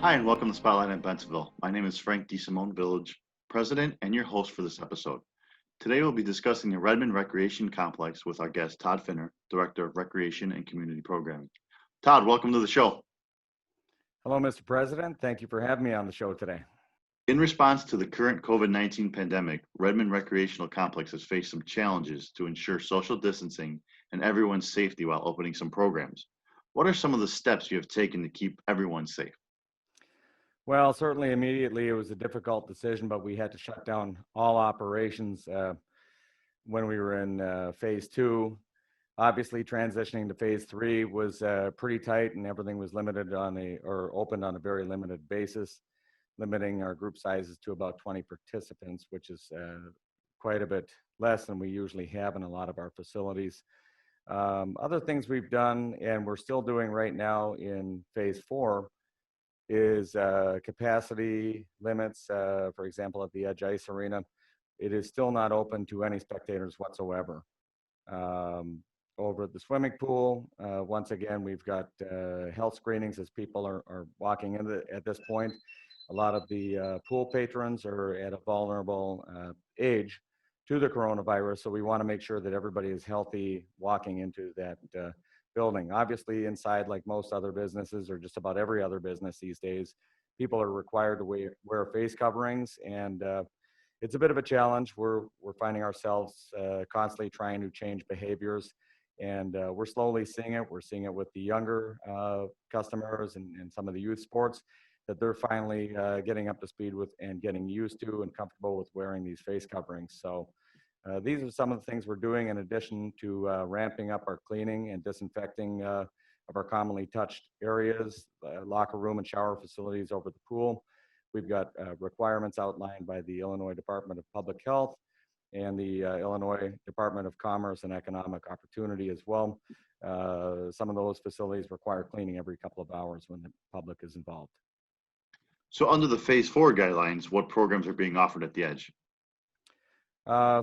Hi, and welcome to Spotlight in Bensenville. My name is Frank DeSimone, Village President, and your host for this episode. Today, we'll be discussing the Redmond Recreation Complex with our guest, Todd Finner, Director of Recreation and Community Programming. Todd, welcome to the show. Hello, Mr. President. Thank you for having me on the show today. In response to the current COVID-19 pandemic, Redmond Recreational Complex has faced some challenges to ensure social distancing and everyone's safety while opening some programs. What are some of the steps you have taken to keep everyone safe? Well, certainly immediately it was a difficult decision, but we had to shut down all operations when we were in phase two. Obviously, transitioning to phase three was pretty tight, and everything was limited opened on a very limited basis, limiting our group sizes to about 20 participants, which is quite a bit less than we usually have in a lot of our facilities. Other things we've done, and we're still doing right now in phase four, is capacity limits. For example, at the Edge Ice Arena, it is still not open to any spectators whatsoever. Over at the swimming pool, once again, we've got health screenings as people are walking in at this point. A lot of the pool patrons are at a vulnerable age to the coronavirus, so we want to make sure that everybody is healthy walking into that building. Obviously, inside, like most other businesses, or just about every other business these days, people are required to wear face coverings, and it's a bit of a challenge. We're finding ourselves constantly trying to change behaviors, and we're slowly seeing it. We're seeing it with the younger customers and some of the youth sports, that they're finally getting up to speed with and getting used to and comfortable with wearing these face coverings. So these are some of the things we're doing in addition to ramping up our cleaning and disinfecting of our commonly touched areas, locker room and shower facilities over the pool. We've got requirements outlined by the Illinois Department of Public Health and the Illinois Department of Commerce and Economic Opportunity as well. Some of those facilities require cleaning every couple of hours when the public is involved. So under the phase four guidelines, what programs are being offered at the Edge?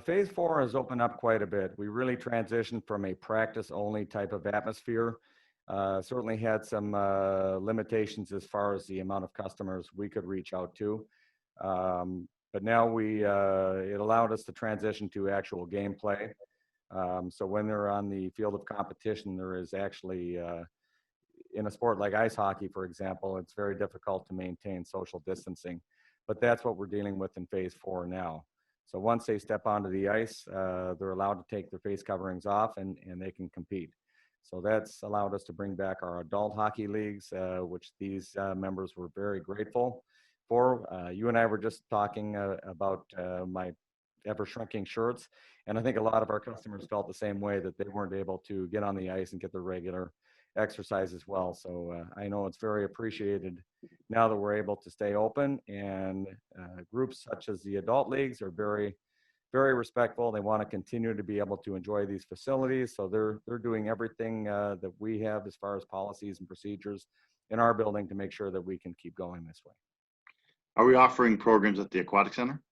Phase four has opened up quite a bit. We really transitioned from a practice-only type of atmosphere. Certainly had some limitations as far as the amount of customers we could reach out to. But now it allowed us to transition to actual gameplay. So when they're on the field of competition, there is actually, in a sport like ice hockey, for example, it's very difficult to maintain social distancing. But that's what we're dealing with in phase four now. So once they step onto the ice, they're allowed to take their face coverings off and they can compete. So that's allowed us to bring back our adult hockey leagues, which these members were very grateful for. You and I were just talking about my ever-shrinking shirts, and I think a lot of our customers felt the same way, that they weren't able to get on the ice and get their regular exercise as well. So I know it's very appreciated now that we're able to stay open, and groups such as the adult leagues are very, very respectful. They want to continue to be able to enjoy these facilities. So they're doing everything that we have as far as policies and procedures in our building to make sure that we can keep going this way. Are we offering programs at the Aquatic Center?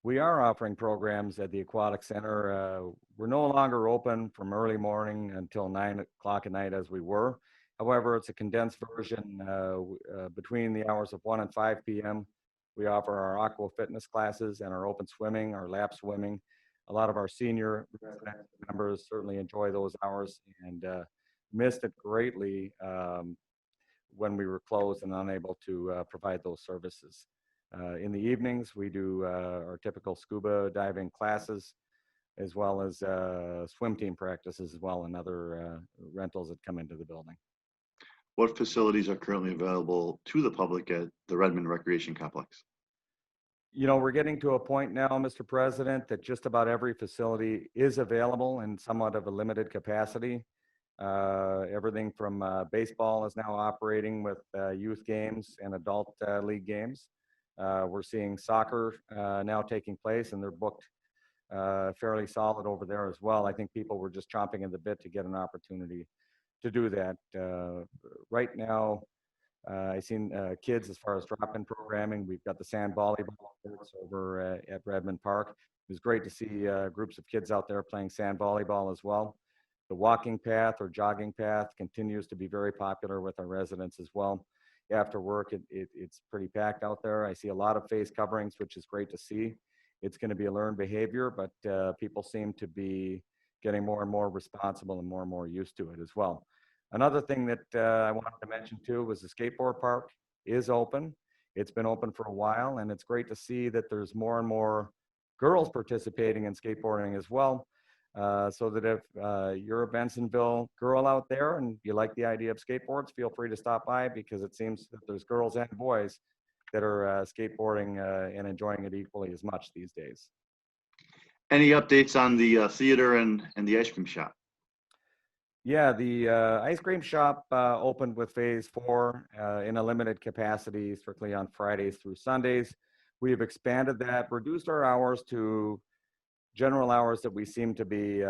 We are offering programs at the Aquatic Center. We're no longer open from early morning until 9 o'clock at night as we were. However, it's a condensed version. Between the hours of 1 and 5 p.m., we offer our aqua fitness classes and our open swimming, our lap swimming. A lot of our senior resident members certainly enjoy those hours and missed it greatly when we were closed and unable to provide those services. In the evenings, we do our typical scuba diving classes, as well as swim team practices as well, and other rentals that come into the building. What facilities are currently available to the public at the Redmond Recreation Complex? You know, we're getting to a point now, Mr. President, that just about every facility is available in somewhat of a limited capacity. Everything from baseball is now operating with youth games and adult league games. We're seeing soccer now taking place, and they're booked fairly solid over there as well. I think people were just chomping at the bit to get an opportunity to do that. Right now, I've seen kids as far as drop-in programming. We've got the sand volleyball courts over at Redmond Park. It was great to see groups of kids out there playing sand volleyball as well. The walking path or jogging path continues to be very popular with our residents as well. after work, it's pretty packed out there. I see a lot of face coverings, which is great to see. It's going to be a learned behavior, but people seem to be getting more and more responsible and more used to it as well. Another thing that I wanted to mention too was the skateboard park is open. It's been open for a while, and it's great to see that there's more and more girls participating in skateboarding as well. So that if you're a Bensenville girl out there and you like the idea of skateboards, feel free to stop by, because it seems that there's girls and boys that are skateboarding and enjoying it equally as much these days. Any updates on the theater and the ice cream shop? Yeah, the ice cream shop opened with phase 4 in a limited capacity, strictly on Fridays through Sundays. We have expanded that, reduced our hours to general hours that we seem to be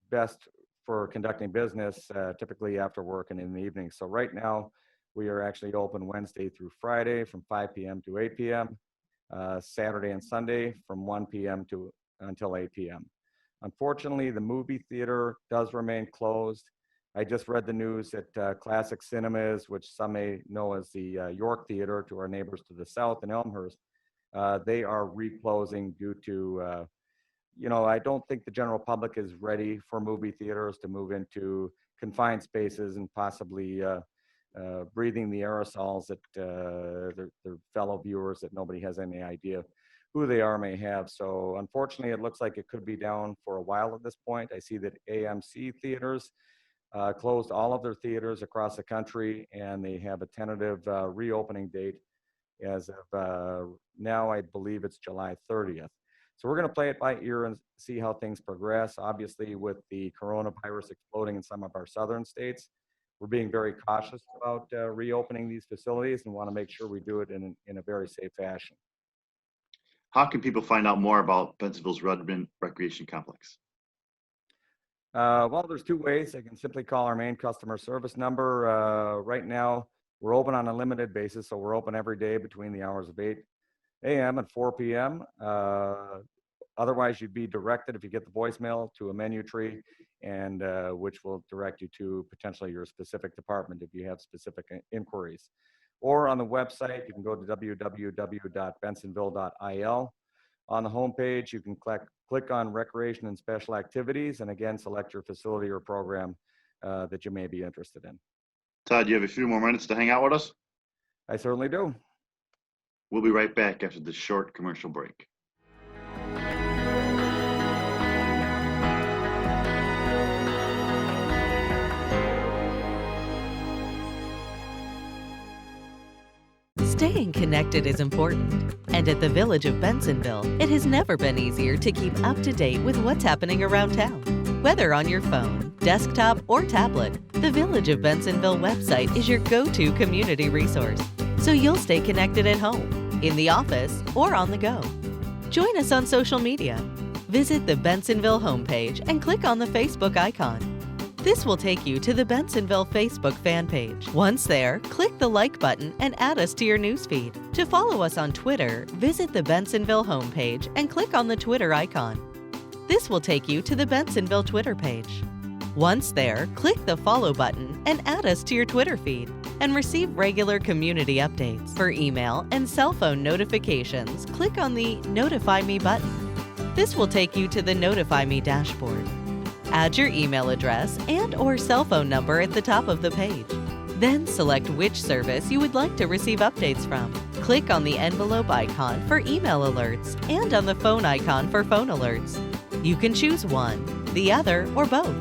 best for conducting business, typically after work and in the evening. So right now, we are actually open Wednesday through Friday from 5 p.m. to 8 p.m., Saturday and Sunday from 1 p.m. until 8 p.m. Unfortunately, the movie theater does remain closed. I just read the news that Classic Cinemas, which some may know as the York Theater to our neighbors to the south in Elmhurst, they are reclosing due to, I don't think the general public is ready for movie theaters to move into confined spaces and possibly breathing the aerosols that their fellow viewers that nobody has any idea who they are may have. So unfortunately, it looks like it could be down for a while at this point. I see that AMC theaters closed all of their theaters across the country, and they have a tentative reopening date as of now. I believe it's July 30th. So we're going to play it by ear and see how things progress. Obviously, with the coronavirus exploding in some of our southern states, we're being very cautious about reopening these facilities and want to make sure we do it in a very safe fashion. How can people find out more about Bensenville's Redmond Recreation Complex? Well, there's two ways. They can simply call our main customer service number. Right now, we're open on a limited basis, so we're open every day between the hours of 8 a.m. and 4 p.m. Otherwise, you'd be directed, if you get the voicemail, to a menu tree, and which will direct you to potentially your specific department if you have specific inquiries. Or on the website, you can go to www.bensenville.il. On the homepage, you can click on Recreation and Special Activities, and again, select your facility or program that you may be interested in. Todd, you have a few more minutes to hang out with us? I certainly do. We'll be right back after this short commercial break. Staying connected is important, and at the Village of Bensenville, it has never been easier to keep up to date with what's happening around town. Whether on your phone, desktop, or tablet, the Village of Bensenville website is your go-to community resource, so you'll stay connected at home, in the office, or on the go. Join us on social media. Visit the Bensenville homepage and click on the Facebook icon. This will take you to the Bensenville Facebook fan page. Once there, click the like button and add us to your newsfeed. To follow us on Twitter, visit the Bensenville homepage and click on the Twitter icon. This will take you to the Bensenville Twitter page. Once there, click the follow button and add us to your Twitter feed and receive regular community updates. For email and cell phone notifications, click on the Notify Me button. This will take you to the Notify Me dashboard. Add your email address and/or cell phone number at the top of the page. Then select which service you would like to receive updates from. Click on the envelope icon for email alerts and on the phone icon for phone alerts. You can choose one, the other, or both.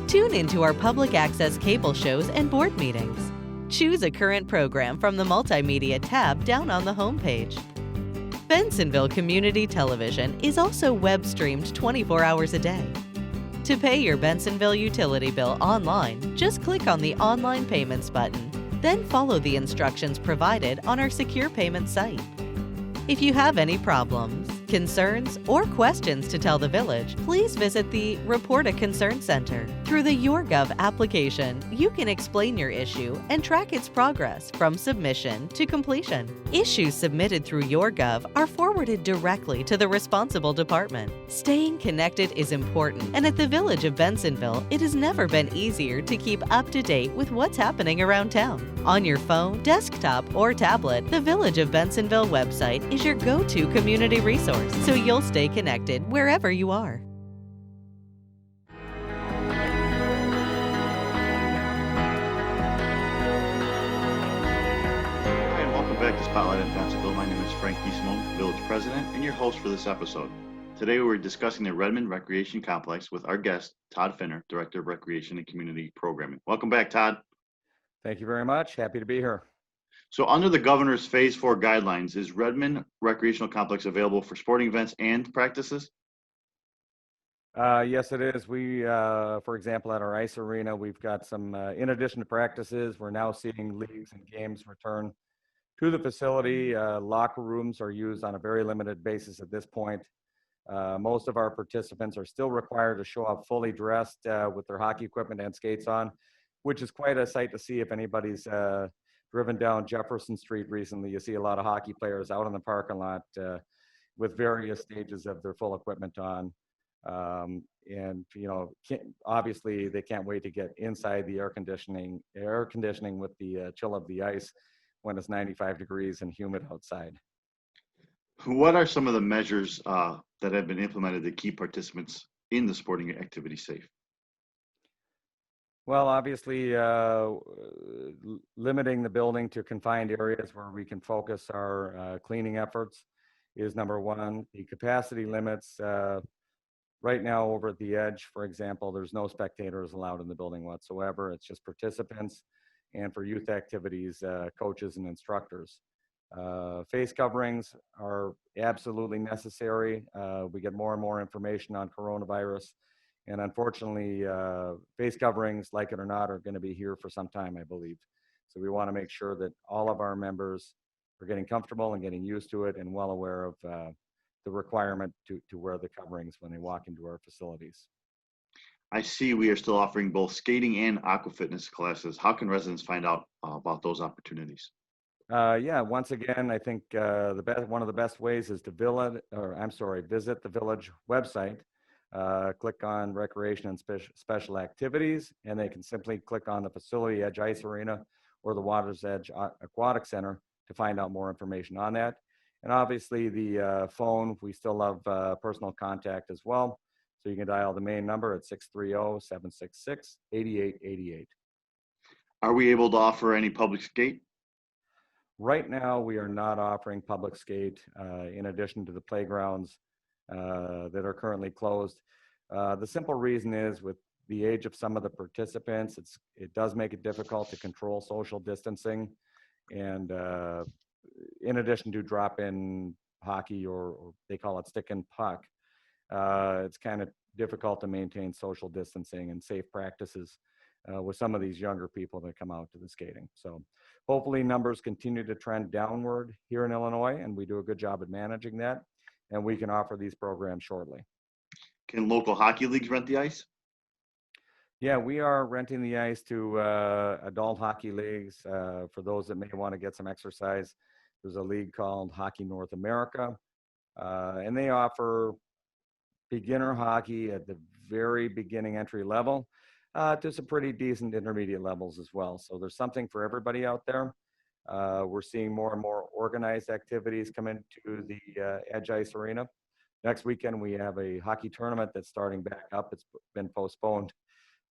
Tune into our public access cable shows and board meetings. Choose a current program from the Multimedia tab down on the homepage. Bensenville Community Television is also web streamed 24 hours a day. To pay your Bensenville utility bill online, just click on the Online Payments button, then follow the instructions provided on our secure payment site. If you have any problems, concerns, or questions to tell the Village, please visit the Report a Concern Center Through the YourGov application, you can explain your issue and track its progress from submission to completion. Issues submitted through YourGov are forwarded directly to the responsible department. Staying connected is important, and at the Village of Bensenville, it has never been easier to keep up to date with what's happening around town. On your phone, desktop, or tablet, the Village of Bensenville website is your go-to community resource, so you'll stay connected wherever you are. Back to Spotlight in Bensenville. My name is Frank DeSimone, Village President, and your host for this episode. Today we're discussing the Redmond Recreation Complex with our guest, Todd Finner, Director of Recreation and Community Programming. Welcome back, Todd. Thank you very much. Happy to be here. So under the governor's Phase 4 guidelines, is Redmond Recreational Complex available for sporting events and practices? Yes, it is. We, for example, at our ice arena, we've got some, in addition to practices, we're now seeing leagues and games return to the facility. Locker rooms are used on a very limited basis at this point. Most of our participants are still required to show up fully dressed with their hockey equipment and skates on, which is quite a sight to see. If anybody's driven down Jefferson Street recently, you see a lot of hockey players out in the parking lot with various stages of their full equipment on. And you know, obviously they can't wait to get inside the air conditioning with the chill of the ice when it's 95 degrees and humid outside. What are some of the measures that have been implemented to keep participants in the sporting activity safe? Well, obviously, limiting the building to confined areas where we can focus our cleaning efforts is number one. The capacity limits, right now over at the edge, for example, there's no spectators allowed in the building whatsoever. It's just participants, and for youth activities, coaches and instructors. Face coverings are absolutely necessary. We get more and more information on coronavirus, and unfortunately, face coverings, like it or not, are going to be here for some time, I believe. So we want to make sure that all of our members are getting comfortable and getting used to it and well aware of the requirement to wear the coverings when they walk into our facilities. I see we are still offering both skating and aqua fitness classes. How can residents find out about those opportunities? Yeah, once again, I think one of the best ways is to visit the Village website, click on Recreation and Special Activities, and they can simply click on the Facility Edge Ice Arena or the Water's Edge Aquatic Center to find out more information on that. And obviously the phone, we still have personal contact as well. So you can dial the main number at 630-766-8888. Are we able to offer any public skate? Right now, we are not offering public skate in addition to the playgrounds that are currently closed. The simple reason is with the age of some of the participants, it does make it difficult to control social distancing. And in addition to drop-in hockey, or they call it stick and puck, it's kind of difficult to maintain social distancing and safe practices with some of these younger people that come out to the skating. So hopefully numbers continue to trend downward here in Illinois, and we do a good job at managing that, and we can offer these programs shortly. Can local hockey leagues rent the ice? Yeah, we are renting the ice to adult hockey leagues. For those that may want to get some exercise, there's a league called Hockey North America, and they offer beginner hockey at the very beginning entry level to some pretty decent intermediate levels as well. So there's something for everybody out there. We're seeing more and more organized activities come into the Edge Ice Arena. Next weekend, we have a hockey tournament that's starting back up. It's been postponed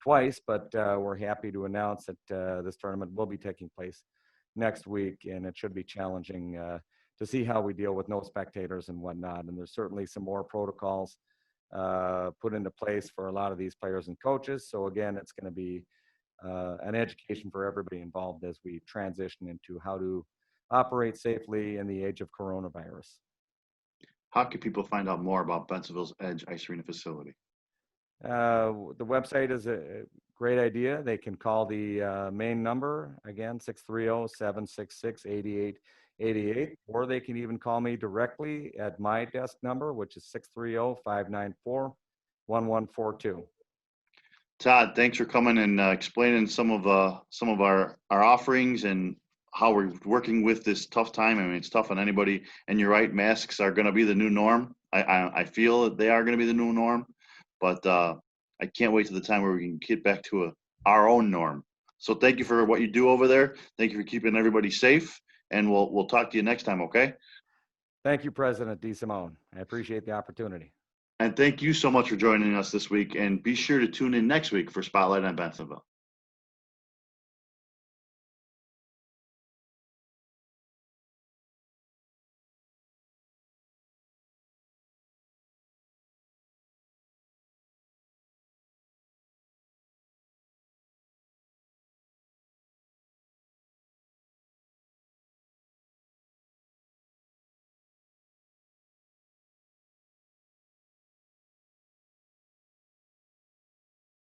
twice, but we're happy to announce that this tournament will be taking place next week, and it should be challenging to see how we deal with no spectators and whatnot. And there's certainly some more protocols put into place for a lot of these players and coaches. So again, it's going to be an education for everybody involved as we transition into how to operate safely in the age of coronavirus. How can people find out more about Bensenville's Edge Ice Arena facility? The website is a great idea. They can call the main number, again, 630-766-8888, or they can even call me directly at my desk number, which is 630-594-1142. Todd, thanks for coming and explaining some of our offerings and how we're working with this tough time. I mean, it's tough on anybody. And you're right, masks are going to be the new norm. I feel that they are going to be the new norm, but I can't wait to the time where we can get back to our own norm. So thank you for what you do over there. Thank you for keeping everybody safe, and we'll talk to you next time. Okay. Thank you, President DeSimone. I appreciate the opportunity. And thank you so much for joining us this week. And be sure to tune in next week for Spotlight on Bensenville.